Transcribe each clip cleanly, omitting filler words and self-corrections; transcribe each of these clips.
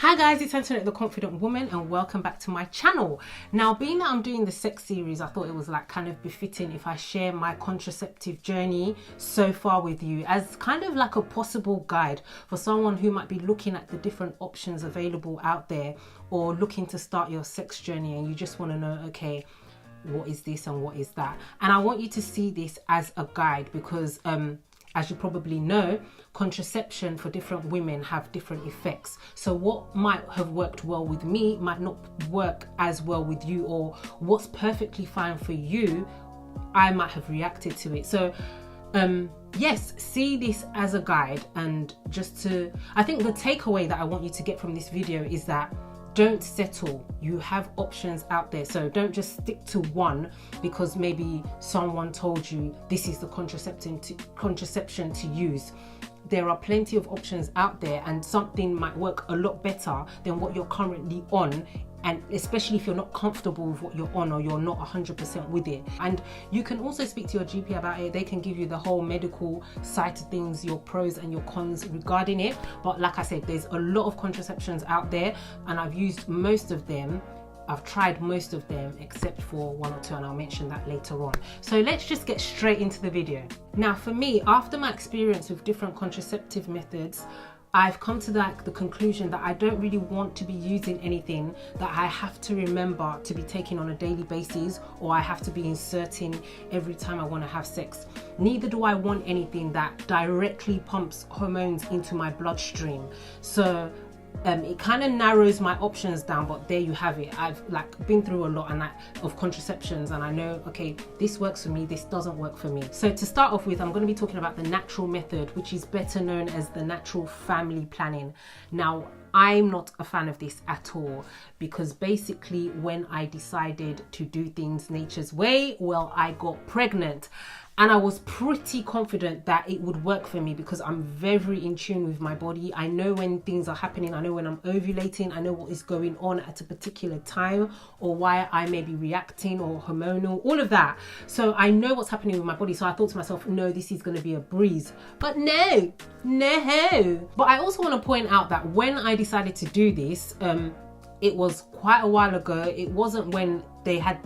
Hi guys, it's Antoinette the Confident Woman and welcome back to my channel. Now, being that I'm doing the sex series, I thought it was like kind of befitting if I share my contraceptive journey so far with you as kind of like a possible guide for someone who might be looking at the different options available out there or looking to start your sex journey and you just want to know, okay, what is this and what is that? And I want you to see this as a guide because as you probably know, contraception for different women have different effects. So what might have worked well with me might not work as well with you, or what's perfectly fine for you, I might have reacted to it. So yes, see this as a guide. And I think the takeaway that I want you to get from this video is that don't settle. You have options out there, so don't just stick to one because maybe someone told you this is the contraception to use. There are plenty of options out there and something might work a lot better than what you're currently on, and especially if you're not comfortable with what you're on or you're not 100% with it. And you can also speak to your GP about it. They can give you the whole medical side of things, your pros and your cons regarding it. But like I said, there's a lot of contraceptions out there and I've used most of them. I've tried most of them except for one or two, and I'll mention that later on. So let's just get straight into the video. Now for me, after my experience with different contraceptive methods, I've come to the conclusion that I don't really want to be using anything that I have to remember to be taking on a daily basis, or I have to be inserting every time I want to have sex. Neither do I want anything that directly pumps hormones into my bloodstream. So it kind of narrows my options down, but there you have it. I've been through a lot of contraceptions and I know, okay, this works for me, this doesn't work for me. So to start off with, I'm going to be talking about the natural method, which is better known as the natural family planning. Now, I'm not a fan of this at all because basically when I decided to do things nature's way, well, I got pregnant. And I was pretty confident that it would work for me because I'm very in tune with my body. I know when things are happening. I know when I'm ovulating. I know what is going on at a particular time or why I may be reacting or hormonal, all of that. So I know what's happening with my body. So I thought to myself, no, this is going to be a breeze. But no. But I also want to point out that when I decided to do this, it was quite a while ago. It wasn't when they had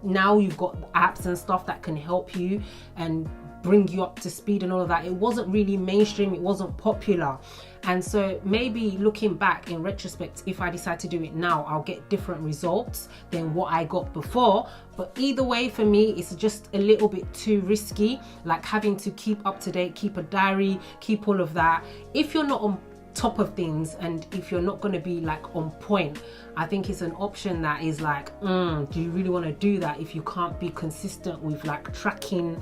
now you've got apps and stuff that can help you and bring you up to speed and all of that. It wasn't really mainstream, it wasn't popular. And so maybe looking back in retrospect, if I decide to do it now, I'll get different results than what I got before. But either way, for me, it's just a little bit too risky, like having to keep up to date, keep a diary, keep all of that. If you're not on top of things and if you're not going to be on point, I think it's an option that is do you really want to do that if you can't be consistent with tracking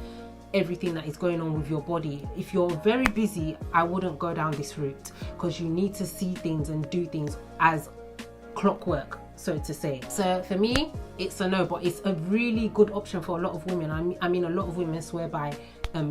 everything that is going on with your body? If you're very busy, I wouldn't go down this route because you need to see things and do things as clockwork, so to say. So for me, it's a no, but it's a really good option for a lot of women. I mean a lot of women swear by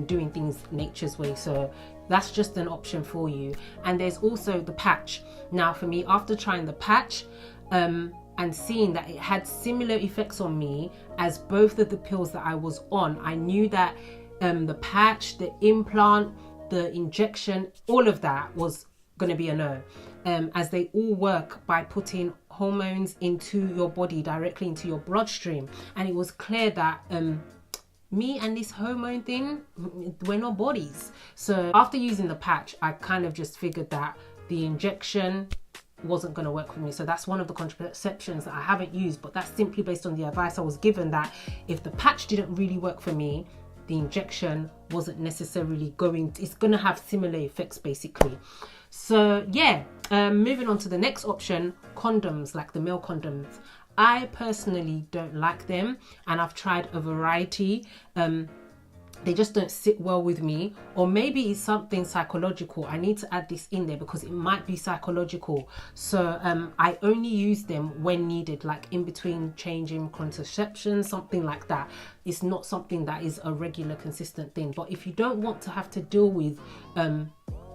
doing things nature's way, so that's just an option for you. And there's also the patch. Now for me, after trying the patch and seeing that it had similar effects on me as both of the pills that I was on, I knew that the patch, the implant, the injection, all of that was going to be a no, as they all work by putting hormones into your body, directly into your bloodstream. And it was clear that me and this hormone thing, we're not bodies. So after using the patch, I kind of just figured that the injection wasn't going to work for me. So that's one of the contraceptions that I haven't used, but that's simply based on the advice I was given that if the patch didn't really work for me, the injection wasn't necessarily it's going to have similar effects basically. So yeah, moving on to the next option, condoms, like the male condoms. I personally don't like them and I've tried a variety. They just don't sit well with me, or maybe it's something psychological. I need to add this in there because it might be psychological. So I only use them when needed, like in between changing contraception, something like that. It's not something that is a regular consistent thing. But if you don't want to have to deal with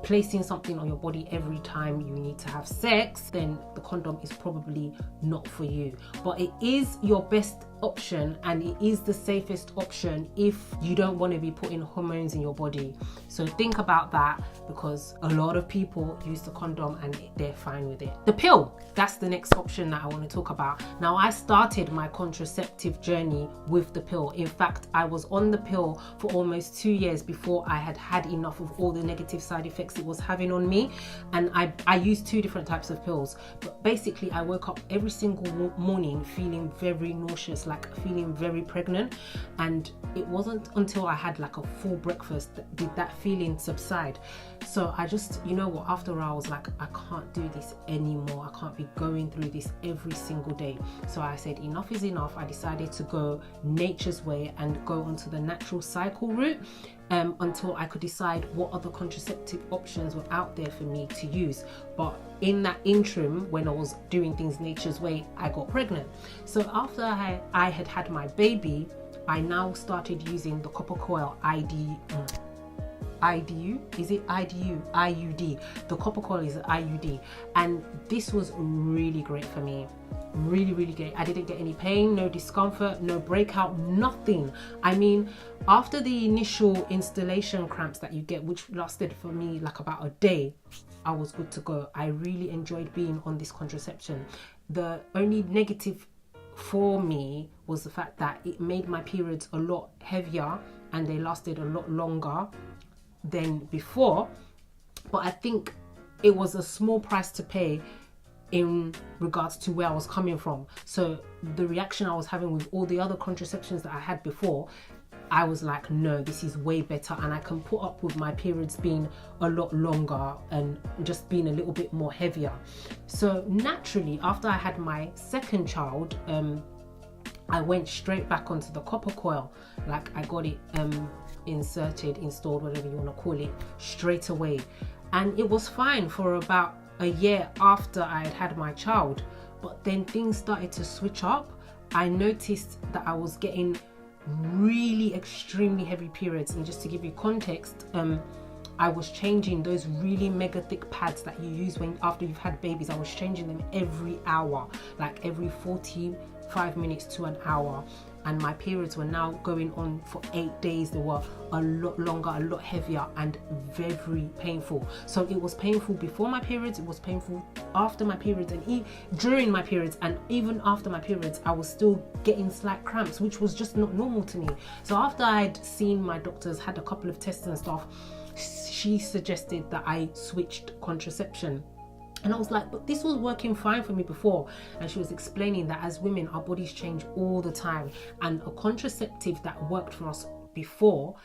placing something on your body every time you need to have sex, then the condom is probably not for you. But it is your best option, and it is the safest option if you don't want to be putting hormones in your body. So think about that, because a lot of people use the condom and they're fine with it. The pill, that's the next option that I want to talk about. Now, I started my contraceptive journey with the pill. In fact, I was on the pill for almost 2 years before I had had enough of all the negative side effects it was having on me. And I used 2 different types of pills, but basically I woke up every single morning feeling very nauseous, like feeling very pregnant. And it wasn't until I had like a full breakfast that did that feeling subside. So I just, you know what, after I was like, I can't do this anymore. I can't be going through this every single day. So I said enough is enough. I decided to go nature's way and go onto the natural cycle route, until I could decide what other contraceptive options were out there for me to use. But in that interim, when I was doing things nature's way, I got pregnant. So after I had my baby, I now started using the copper coil IUD. The copper coil is IUD, and this was really great for me. Really great. I didn't get any pain, no discomfort, no breakout, nothing. I mean, after the initial installation cramps that you get, which lasted for me like about a day, I was good to go. I really enjoyed being on this contraception. The only negative for me was the fact that it made my periods a lot heavier and they lasted a lot longer than before. But I think it was a small price to pay in regards to where I was coming from. So the reaction I was having with all the other contraceptions that I had before, I was like, no, this is way better, and I can put up with my periods being a lot longer and just being a little bit more heavier. So naturally, after I had my second child, I went straight back onto the copper coil. Like I got it installed, whatever you want to call it, straight away. And it was fine for about a year after I had my child. But then things started to switch up. I noticed that I was getting really extremely heavy periods. And just to give you context, I was changing those really mega thick pads that you use after you've had babies. I was changing them every hour, like every 45 minutes to an hour. And my periods were now going on for 8 days. They were a lot longer, a lot heavier, and very painful. So it was painful before my periods, it was painful after my periods, and during my periods, and even after my periods, I was still getting slight cramps, which was just not normal to me. So after I'd seen my doctors, had a couple of tests and stuff, she suggested that I switched contraception. And I was like, but this was working fine for me before. And she was explaining that as women, our bodies change all the time. And a contraceptive that worked for us before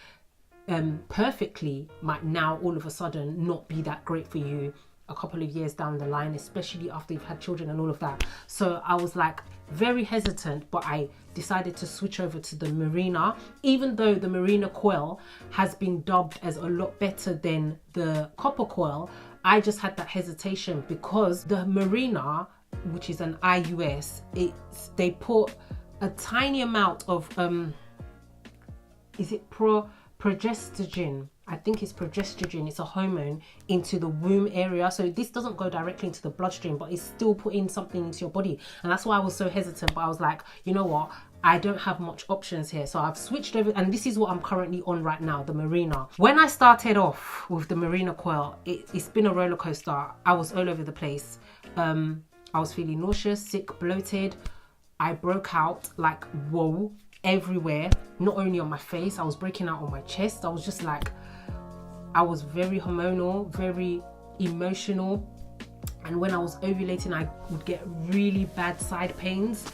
perfectly might now all of a sudden not be that great for you a couple of years down the line, especially after you've had children and all of that. So I was like very hesitant, but I decided to switch over to the Mirena, even though the Mirena coil has been dubbed as a lot better than the copper coil. I just had that hesitation because the Mirena, which is an IUS, they put a tiny amount of is it progestogen? I think it's progestogen. It's a hormone into the womb area. So this doesn't go directly into the bloodstream, but it's still putting something into your body. And that's why I was so hesitant. But I was like, you know what? I don't have much options here. So I've switched over, and this is what I'm currently on right now, the Mirena. When I started off with the Mirena coil, it's been a roller coaster. I was all over the place. I was feeling nauseous, sick, bloated. I broke out like, whoa, everywhere. Not only on my face, I was breaking out on my chest. I was just like, I was very hormonal, very emotional. And when I was ovulating, I would get really bad side pains.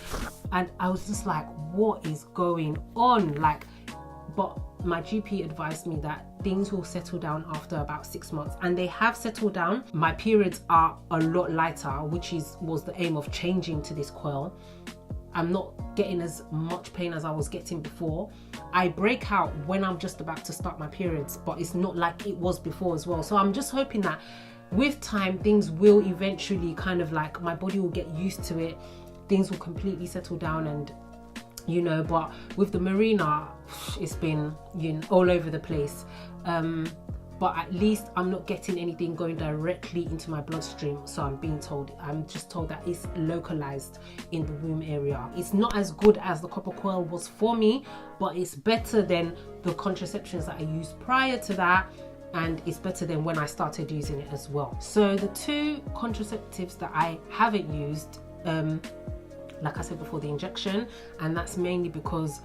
And I was just like, what is going on? But my GP advised me that things will settle down after about 6 months. And they have settled down. My periods are a lot lighter, which was the aim of changing to this coil. I'm not getting as much pain as I was getting before. I break out when I'm just about to start my periods, but it's not like it was before as well. So I'm just hoping that with time, things will eventually kind of like, my body will get used to it. Things will completely settle down, and but with the Mirena, it's been all over the place. but at least I'm not getting anything going directly into my bloodstream. So I'm just told that it's localized in the womb area. It's not as good as the copper coil was for me, but it's better than the contraceptions that I used prior to that, and it's better than when I started using it as well. So the two contraceptives that I haven't used, like I said before, the injection, and that's mainly because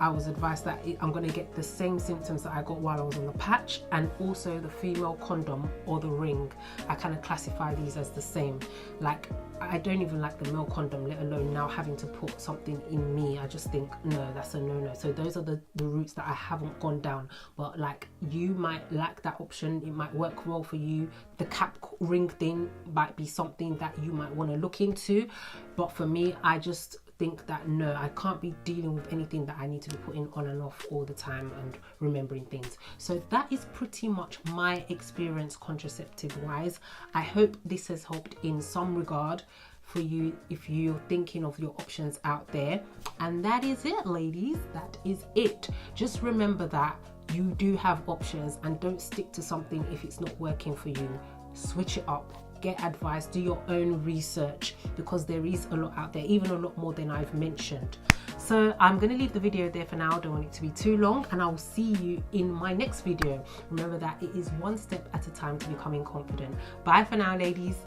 I was advised that I'm going to get the same symptoms that I got while I was on the patch, and also the female condom or the ring. I kind of classify these as the same. Like, I don't even like the male condom, let alone now having to put something in me. I just think, no, that's a no-no. So those are the routes that I haven't gone down. But like, you might like that option. It might work well for you. The cap ring thing might be something that you might want to look into. But for me, I just think that no, I can't be dealing with anything that I need to be putting on and off all the time and remembering things. So that is pretty much my experience contraceptive wise. I hope this has helped in some regard for you if you're thinking of your options out there. And that is it, ladies. That is it. Just remember that you do have options, and don't stick to something if it's not working for you. Switch it up. Get advice, do your own research, because there is a lot out there, even a lot more than I've mentioned. So I'm going to leave the video there for now. I don't want it to be too long, and I'll see you in my next video. Remember that it is one step at a time to becoming confident. Bye for now, ladies.